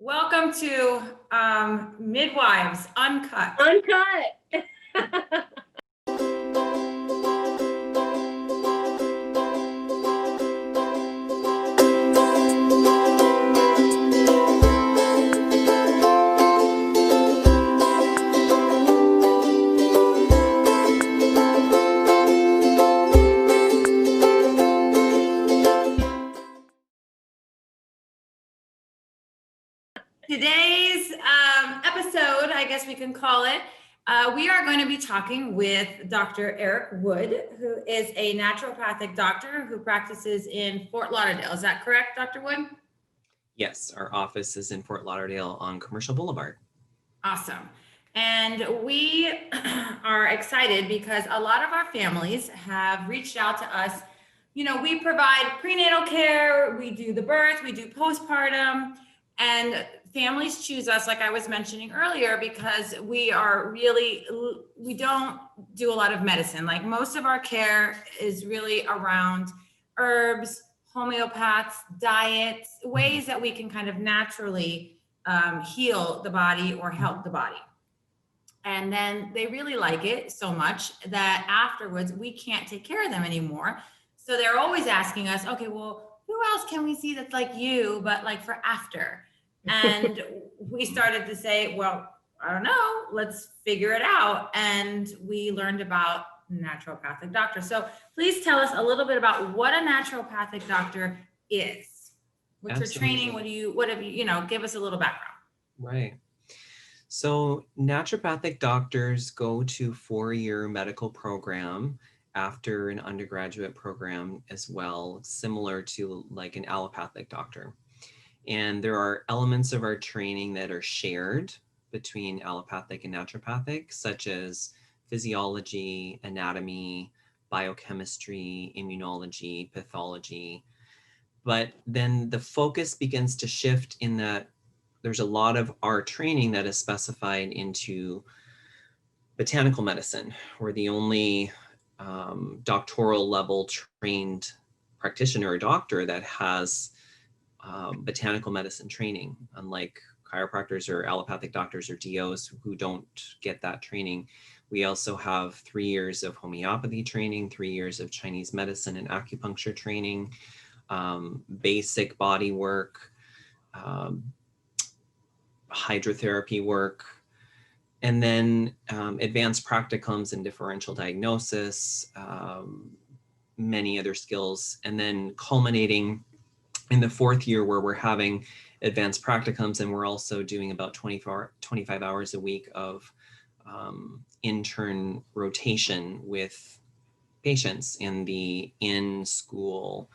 Welcome to Midwives Uncut. Uncut. Today's episode, I guess we can call it, we are going to be talking with Dr. Eric Wood, who is a naturopathic doctor who practices in Fort Lauderdale. Is that correct, Dr. Wood? Yes, our office is in Fort Lauderdale on Commercial Boulevard. Awesome. And we are excited because a lot of our families have reached out to us. You know, we provide prenatal care, we do the birth, we do postpartum, and families choose us, like I was mentioning earlier, because we don't do a lot of medicine. Like most of our care is really around herbs, homeopaths, diets, ways that we can kind of naturally heal the body or help the body. And then they really like it so much that afterwards we can't take care of them anymore. So they're always asking us, okay, well, who else can we see that's like you, but like for after? And we started to say, well, I don't know, let's figure it out. And we learned about naturopathic doctors. So please tell us a little bit about what a naturopathic doctor is. What's your training? What have you, give us a little background. Right. So naturopathic doctors go to 4-year medical program after an undergraduate program as well, similar to like an allopathic doctor. And there are elements of our training that are shared between allopathic and naturopathic, such as physiology, anatomy, biochemistry, immunology, pathology. But then the focus begins to shift in that there's a lot of our training that is specified into botanical medicine. We're the only doctoral level trained practitioner or doctor that has botanical medicine training, unlike chiropractors or allopathic doctors or DOs who don't get that training. We also have 3 years of homeopathy training, 3 years of Chinese medicine and acupuncture training, basic body work, hydrotherapy work, and then advanced practicums in differential diagnosis, many other skills, and then culminating in the 4th year where we're having advanced practicums, and we're also doing about 25 hours a week of intern rotation with patients in the in-school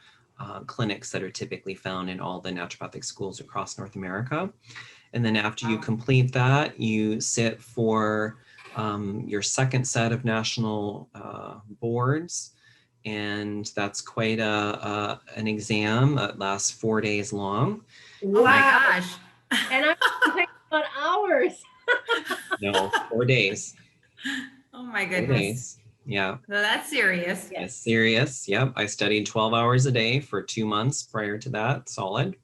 clinics that are typically found in all the naturopathic schools across North America. And then after you complete that, you sit for your second set of national boards. And that's quite an exam. It lasts 4 days long. Wow. Oh my gosh. And I'm thinking about hours. No, 4 days. Oh my 4 goodness. days. Yeah. So that's serious. Yes, serious. Yep. I studied 12 hours a day for 2 months prior to that, solid.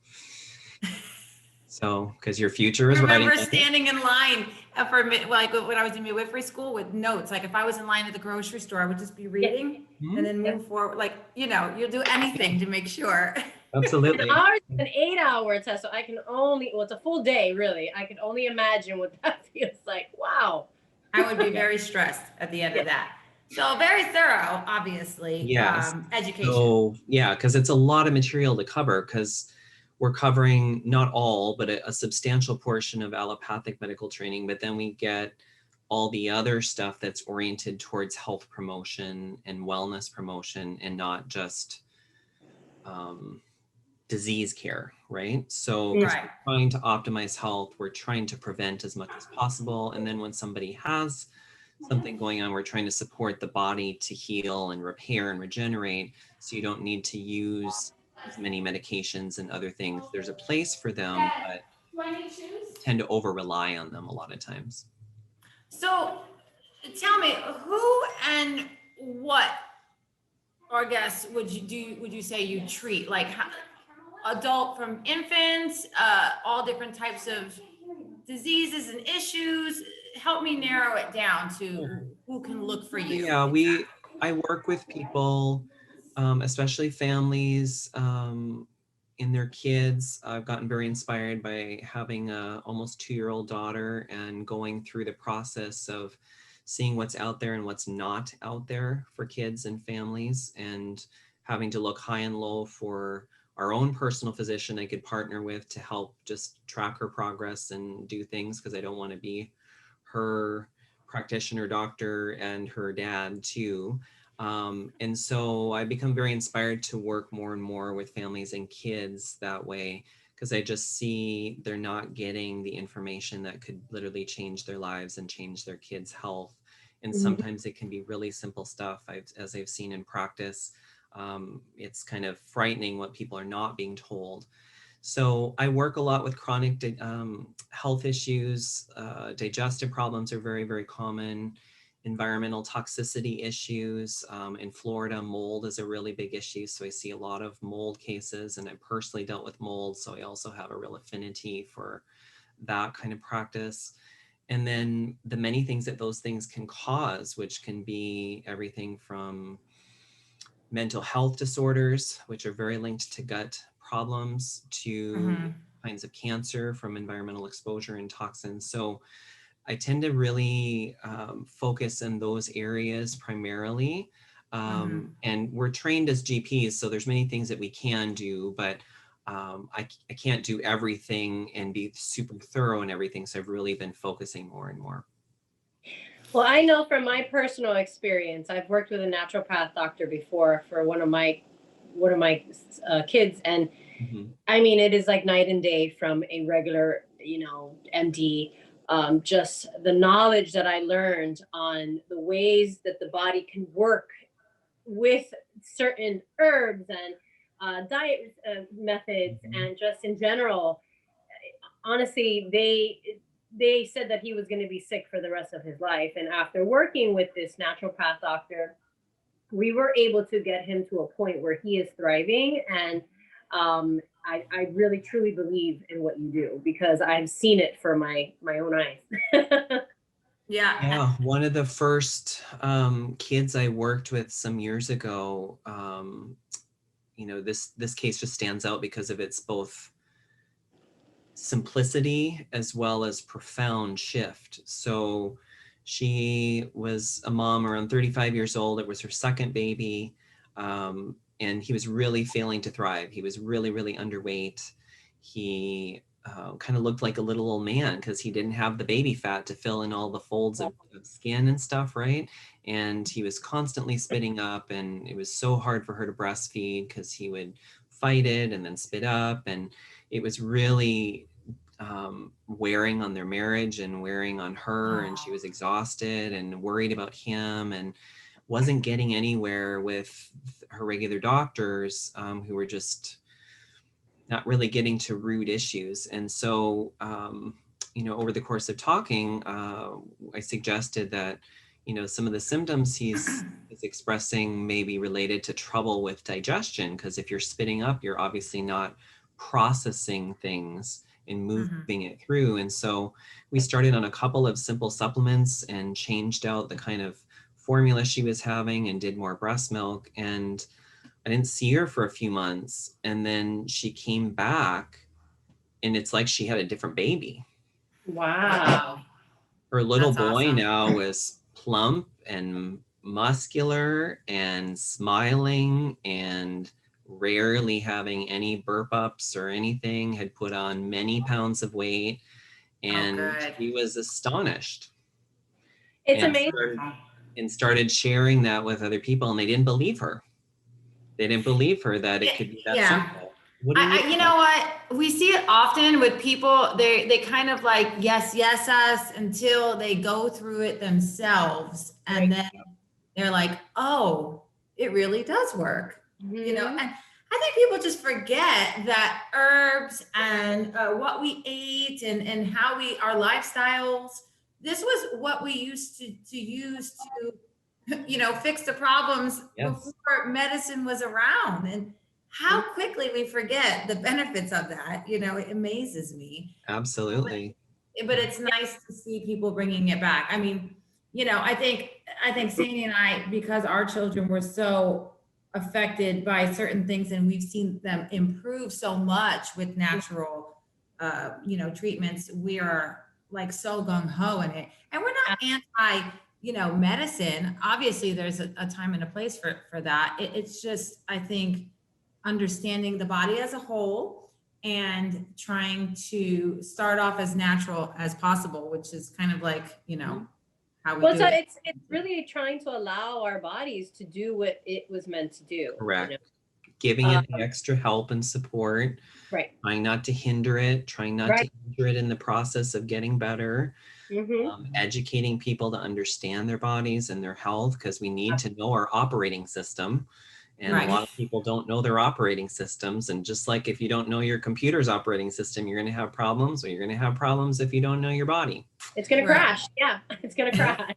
So, because your future is writing. I remember standing in line for like when I was in midwifery school with notes. Like if I was in line at the grocery store, I would just be reading and then move forward. Like, you'll do anything to make sure. Absolutely. Ours is an 8-hour test, so I can only, well, it's a full day, really. I can only imagine what that feels like. Wow. I would be very stressed at the end of that. So very thorough, obviously. Yes. Education. So yeah, because it's a lot of material to cover, because we're covering not all, but a substantial portion of allopathic medical training, but then we get all the other stuff that's oriented towards health promotion and wellness promotion and not just disease care, right? So we're trying to optimize health, we're trying to prevent as much as possible. And then when somebody has something going on, we're trying to support the body to heal and repair and regenerate, so you don't need to use as many medications and other things. There's a place for them, but tend to over rely on them a lot of times. So tell me, who and what, or I guess, would you say you treat? Like adult, from infants, all different types of diseases and issues. Help me narrow it down to who can look for you. Yeah, I work with people, especially families, and their kids. I've gotten very inspired by having a almost 2-year-old daughter and going through the process of seeing what's out there and what's not out there for kids and families, and having to look high and low for our own personal physician I could partner with to help just track her progress and do things, because I don't want to be her practitioner, doctor, and her dad too. And so I become very inspired to work more and more with families and kids that way, because I just see they're not getting the information that could literally change their lives and change their kids' health. And sometimes it can be really simple stuff. As I've seen in practice, it's kind of frightening what people are not being told. So I work a lot with chronic health issues. Digestive problems are very, very common. Environmental toxicity issues. In Florida, mold is a really big issue. So I see a lot of mold cases, and I personally dealt with mold. So I also have a real affinity for that kind of practice. And then the many things that those things can cause, which can be everything from mental health disorders, which are very linked to gut problems, to kinds of cancer from environmental exposure and toxins. So I tend to really focus in those areas primarily. And we're trained as GPs, so there's many things that we can do, but I can't do everything and be super thorough in everything. So I've really been focusing more and more. Well, I know from my personal experience, I've worked with a naturopath doctor before for one of my kids, and I mean, it is like night and day from a regular, MD. Just the knowledge that I learned on the ways that the body can work with certain herbs and diet methods, and just in general. Honestly, they said that he was going to be sick for the rest of his life. And after working with this naturopath doctor, we were able to get him to a point where he is thriving. And I really truly believe in what you do, because I've seen it for my own eyes. Yeah, one of the first kids I worked with some years ago, this case just stands out because of its both simplicity as well as profound shift. So she was a mom around 35 years old. It was her second baby. And he was really failing to thrive. He was really, really underweight. He kind of looked like a little old man because he didn't have the baby fat to fill in all the folds of skin and stuff, right? And he was constantly spitting up, and it was so hard for her to breastfeed because he would fight it and then spit up. And it was really wearing on their marriage and wearing on her. And she was exhausted and worried about him, and wasn't getting anywhere with her regular doctors, who were just not really getting to root issues. And so, over the course of talking, I suggested that, some of the symptoms he's expressing may be related to trouble with digestion, because if you're spitting up, you're obviously not processing things and moving it through. And so we started on a couple of simple supplements and changed out the kind of formula she was having and did more breast milk. And I didn't see her for a few months. And then she came back, and it's like she had a different baby. Wow. Her little boy now is plump and muscular and smiling and rarely having any burp ups or anything, had put on many pounds of weight, and he was astonished. It's amazing. And started sharing that with other people, and they didn't believe her. They didn't believe her that it could be that simple. You know what? We see it often with people. They kind of like, yes us until they go through it themselves. And then they're like, oh, it really does work. And I think people just forget that herbs and what we ate and how our lifestyles, this was what we used to use to, fix the problems before medicine was around. And how quickly we forget the benefits of that. You know, it amazes me. Absolutely. But it's nice to see people bringing it back. I mean, you know, I think Sandy and I, because our children were so affected by certain things and we've seen them improve so much with natural, you know, treatments, we are like so gung ho in it. And we're not anti, you know, medicine. Obviously, there's a time and a place for that. It's just, I think, understanding the body as a whole and trying to start off as natural as possible, which is kind of like, you know, how we Well, do so it. it's really trying to allow our bodies to do what it was meant to do. Correct. You know? Giving it the extra help and support, Right. trying not to hinder it, trying not to injure it in the process of getting better. Educating people to understand their bodies and their health, because we need to know our operating system. And a lot of people don't know their operating systems. And just like if you don't know your computer's operating system, you're going to have problems, or you're going to have problems if you don't know your body. It's going to crash. Yeah, it's going to crash.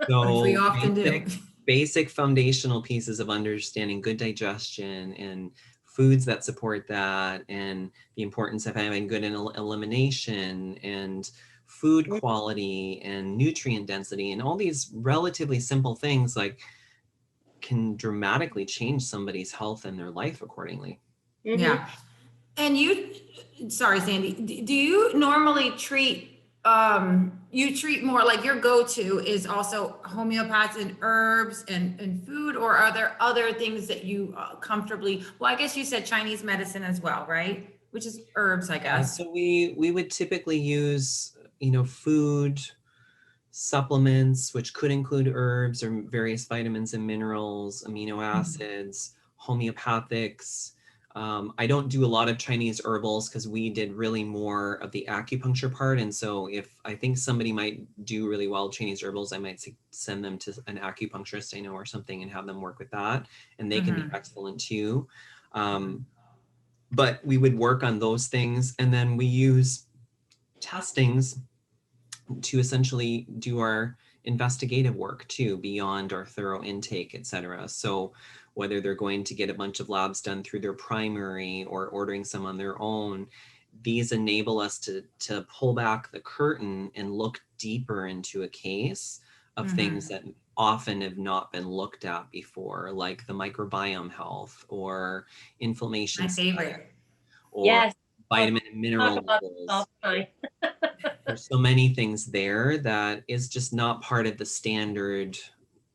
So we often do. Basic foundational pieces of understanding good digestion and foods that support that, and the importance of having good elimination and food quality and nutrient density, and all these relatively simple things like can dramatically change somebody's health and their life accordingly. Yeah. And you, sorry, Sandy, do you normally treat, you treat more like your go-to is also homeopaths and herbs and food, or are there other things that you comfortably, well, I guess you said Chinese medicine as well, right? Which is herbs, I guess. So we would typically use, you know, food, supplements, which could include herbs or various vitamins and minerals, amino acids, homeopathics. I don't do a lot of Chinese herbals because we did really more of the acupuncture part. And so if I think somebody might do really well Chinese herbals, I might send them to an acupuncturist I know or something and have them work with that. And they can be excellent too. But we would work on those things. And then we use testings to essentially do our investigative work too, beyond our thorough intake, etc. So whether they're going to get a bunch of labs done through their primary or ordering some on their own, these enable us to pull back the curtain and look deeper into a case of things that often have not been looked at before, like the microbiome health or inflammation. My favorite. Or vitamin and mineral levels. There's so many things there that is just not part of the standard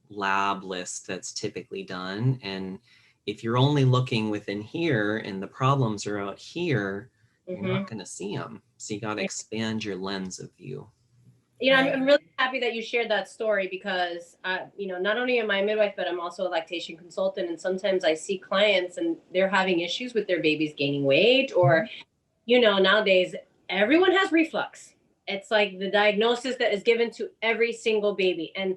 lab list that's typically done. And if you're only looking within here and the problems are out here, you're not going to see them. So you got to expand your lens of view. You know, I'm really happy that you shared that story because, you know, not only am I a midwife, but I'm also a lactation consultant. And sometimes I see clients and they're having issues with their babies gaining weight, or, you know, nowadays everyone has reflux. It's like the diagnosis that is given to every single baby. And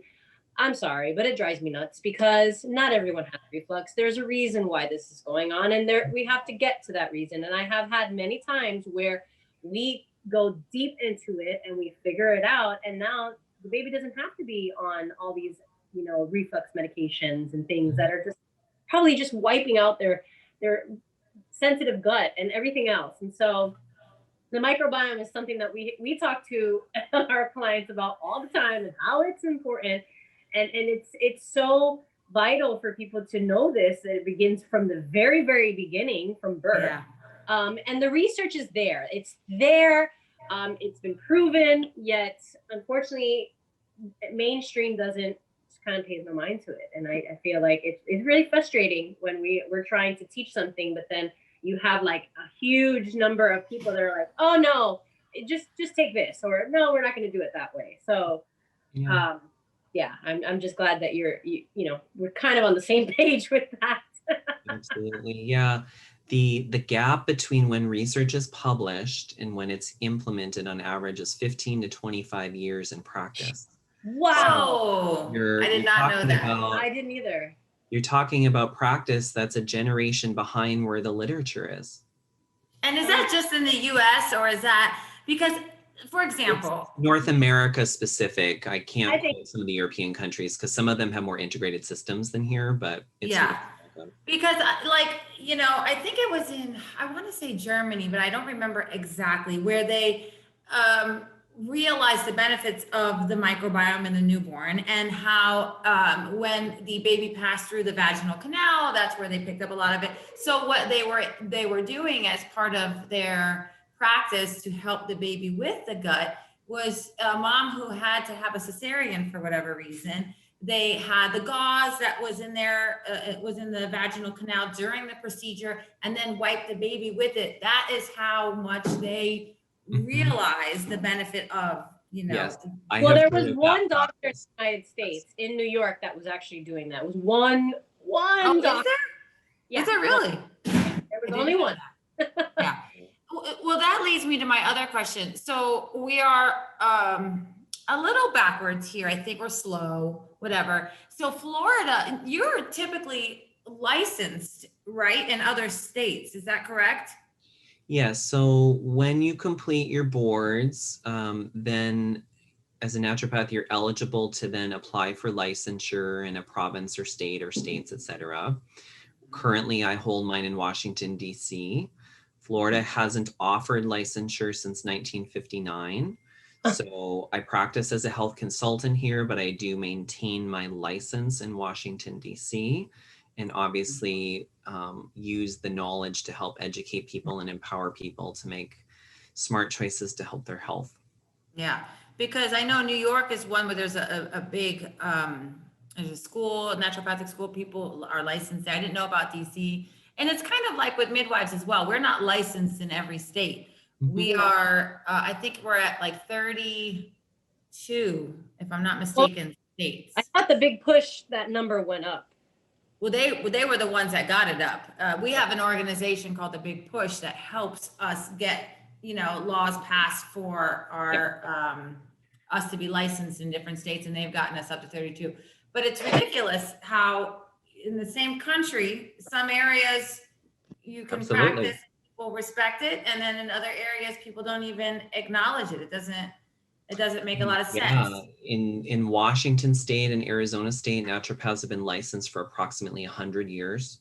I'm sorry, but it drives me nuts because not everyone has reflux. There's a reason why this is going on, and we have to get to that reason. And I have had many times where we go deep into it and we figure it out, and now the baby doesn't have to be on all these, you know, reflux medications and things that are just probably just wiping out their sensitive gut and everything else. And so the microbiome is something that we talk to our clients about all the time and how it's important. And it's so vital for people to know this, that it begins from the very, very beginning, from birth. And the research is there. It's there. It's been proven, yet unfortunately, mainstream doesn't kind of pays no mind to it. And I feel like it's really frustrating when we're trying to teach something, but then you have like a huge number of people that are like, oh no, just take this, or no, we're not going to do it that way. So I'm just glad that you know, we're kind of on the same page with that. Absolutely. Yeah. The gap between when research is published and when it's implemented on average is 15 to 25 years in practice. Wow. I did not know that. I didn't either. You're talking about practice that's a generation behind where the literature is. And is that just in the US, or is that because, for example, it's North America specific? I can't quote some of the European countries because some of them have more integrated systems than here, but it's Because I think it was I want to say Germany, but I don't remember exactly, where they realized the benefits of the microbiome in the newborn, and how when the baby passed through the vaginal canal, that's where they picked up a lot of it. So what they were doing as part of their practice to help the baby with the gut was a mom who had to have a cesarean for whatever reason. They had the gauze that was in there, it was in the vaginal canal during the procedure, and then wiped the baby with it. That is how much they realized the benefit of, Yes. Well, there was one doctor in the United States, in New York, that was actually doing that. It was one Oh, doctor. is there? Yeah, Is there really? there was only one. Yeah. Well, that leads me to my other question. So we are a little backwards here. I think we're slow, whatever. So Florida, you're typically licensed, right, in other states. Is that correct? Yeah, so when you complete your boards, then as a naturopath, you're eligible to then apply for licensure in a province or state or states, etc. Currently, I hold mine in Washington, D.C. Florida hasn't offered licensure since 1959. So I practice as a health consultant here, but I do maintain my license in Washington, D.C. and obviously use the knowledge to help educate people and empower people to make smart choices to help their health. Yeah, because I know New York is one where there's a big, there's a school, a naturopathic school, people are licensed there. I didn't know about DC. And it's kind of like with midwives as well. We're not licensed in every state. We are, I think we're at like 32, if I'm not mistaken, states. I thought the big push, that number went up. Well, they were the ones that got it up. We have an organization called the Big Push that helps us get, laws passed for our, us to be licensed in different states, and they've gotten us up to 32. But it's ridiculous how in the same country, some areas you can practice, people respect it, and then in other areas, people don't even acknowledge it. It doesn't make a lot of sense. Yeah, in Washington State and Arizona State, naturopaths have been licensed for approximately 100 years.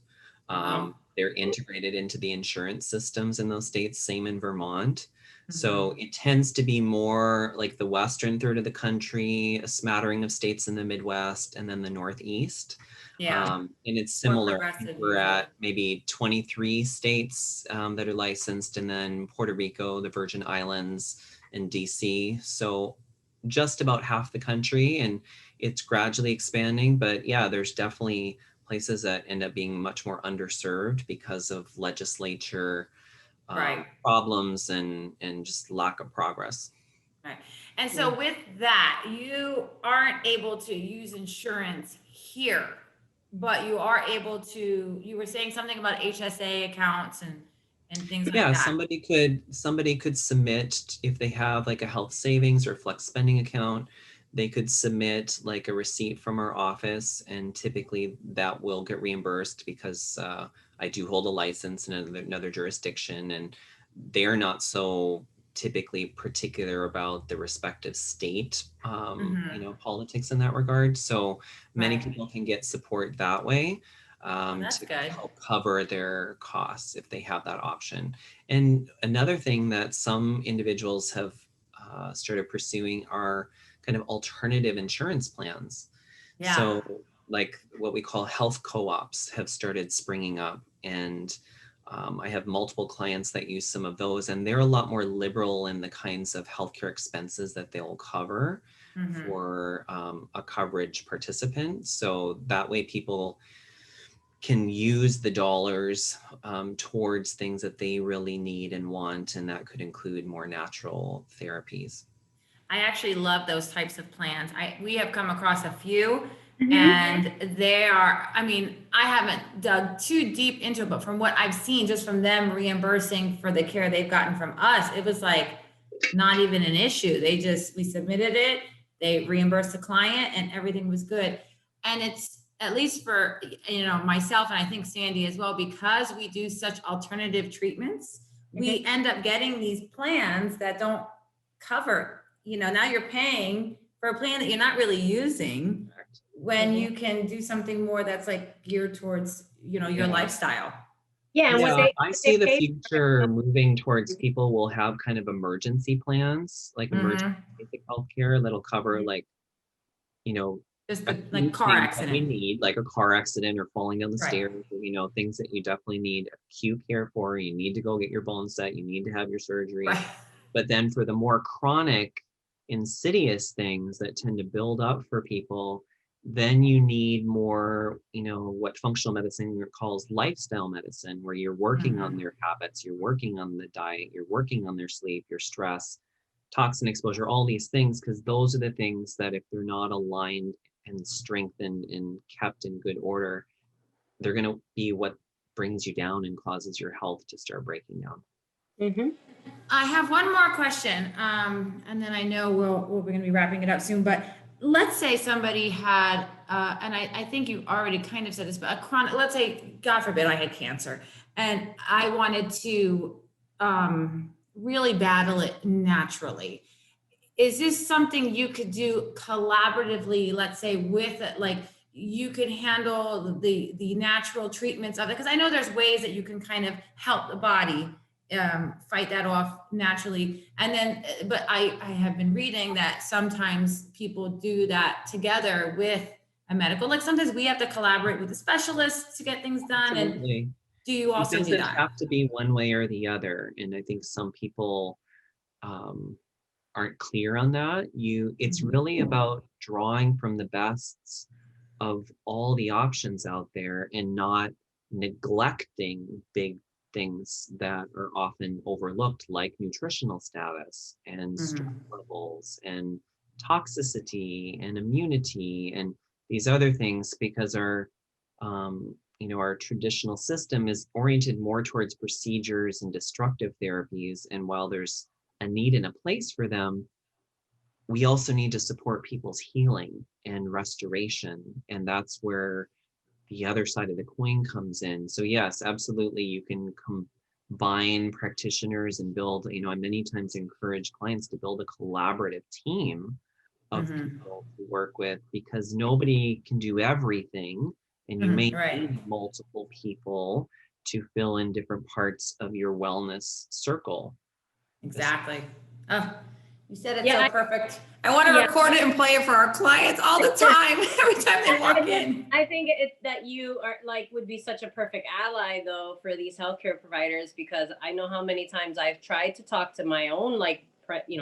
They're integrated into the insurance systems in those states, same in Vermont. So it tends to be more like the western third of the country, a smattering of states in the Midwest, and then the Northeast. Yeah. And it's similar. We're at maybe 23 states that are licensed, and then Puerto Rico, the Virgin Islands, and DC. So just about half the country, and it's gradually expanding. But yeah, there's definitely places that end up being much more underserved because of legislature problems and just lack of progress. Right. And so with that, you aren't able to use insurance here, but you are able to, you were saying something about HSA accounts and things like that. Yeah, somebody could submit, if they have like a health savings or flex spending account, they could submit like a receipt from our office, and typically that will get reimbursed because I do hold a license in another jurisdiction, and they're not so typically particular about the respective state, politics in that regard. So many people can get support that way. To help cover their costs if they have that option. And another thing that some individuals have started pursuing are kind of alternative insurance plans. Yeah. So like what we call health co-ops have started springing up, and I have multiple clients that use some of those, and they're a lot more liberal in the kinds of healthcare expenses that they'll cover for a coverage participant. So that way people can use the dollars towards things that they really need and want, and that could include more natural therapies. I actually love those types of plans. We have come across a few, and they are, I haven't dug too deep into it, but from what I've seen, just from them reimbursing for the care they've gotten from us, it was like not even an issue. We submitted it, they reimbursed the client, and everything was good. And it's, at least for, myself, and I think Sandy as well, because we do such alternative treatments, we end up getting these plans that don't cover, now you're paying for a plan that you're not really using. when Mhm. you can do something more that's like geared towards, your Yeah. lifestyle. Yeah, and Yeah, I what see they the pay future for. moving towards people will have kind of emergency plans, like emergency Mhm. basic healthcare that'll cover Mhm. like, you know, Just the like acute car things that we accident. need, like a car accident or falling down the Right. stairs, or, things that you definitely need acute care for. You need to go get your bones set, you need to have your surgery. Right. But then for the more chronic, insidious things that tend to build up for people, then you need more, what functional medicine calls lifestyle medicine, where you're working on Mhm. their habits, you're working on the diet, you're working on their sleep, your stress, toxin exposure, all these things, because those are the things that if they're not aligned and strengthened and kept in good order, they're going to be what brings you down and causes your health to start breaking down. Mhm. I have one more question, and then I know we're going to be wrapping it up soon. But let's say somebody had, and I think you already kind of said this, but a chronic. Let's say, God forbid, I had cancer, and I wanted to really battle it naturally. Is this something you could do collaboratively, let's say with it, like you could handle the natural treatments of it? Because I know there's ways that you can kind of help the body fight that off naturally. And then, but I have been reading that sometimes people do that together with a medical, like sometimes we have to collaborate with the specialists to get things done. And Absolutely. do you It also do doesn't that? have to be one way or the other. And I think some people um, aren't clear on that. It's Mhm. really about drawing from the best of all the options out there and not neglecting big things that are often overlooked, like nutritional status and stress Mhm. levels and toxicity and immunity and these other things, because our traditional system is oriented more towards procedures and destructive therapies. And while there's a need and a place for them, we also need to support people's healing and restoration. And that's where the other side of the coin comes in. So yes, absolutely, you can combine practitioners and build, I many times encourage clients to build a collaborative team of Mhm. people to work with, because nobody can do everything. And you Mhm. may Right. need multiple people to fill in different parts of your wellness circle. Exactly. Oh, you said it so Yeah, perfect. I want to yeah. record it and play it for our clients all the time, every time they walk in. I think it's that you are like would be such a perfect ally though for these healthcare providers, because I know how many times I've tried to talk to my own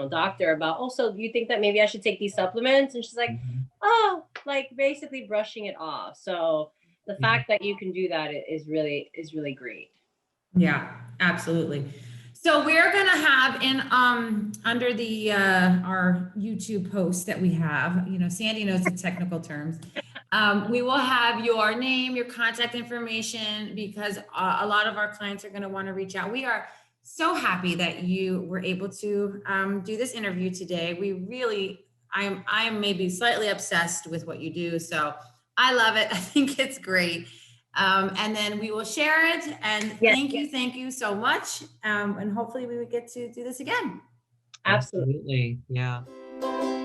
doctor about, oh, so do you think that maybe I should take these supplements? And she's like, Mhm. oh, like basically brushing it off. So the Yeah. fact that you can do that is really great. Yeah, absolutely. So we're gonna have in under the our YouTube post that we have, Sandy knows the technical terms. We will have your name, your contact information, because a lot of our clients are going to want to reach out. We are so happy that you were able to do this interview today. I am maybe slightly obsessed with what you do, so I love it. I think it's great. And then we will share it. And Yes, thank you so much. And hopefully we would get to do this again. absolutely. Absolutely. Yeah.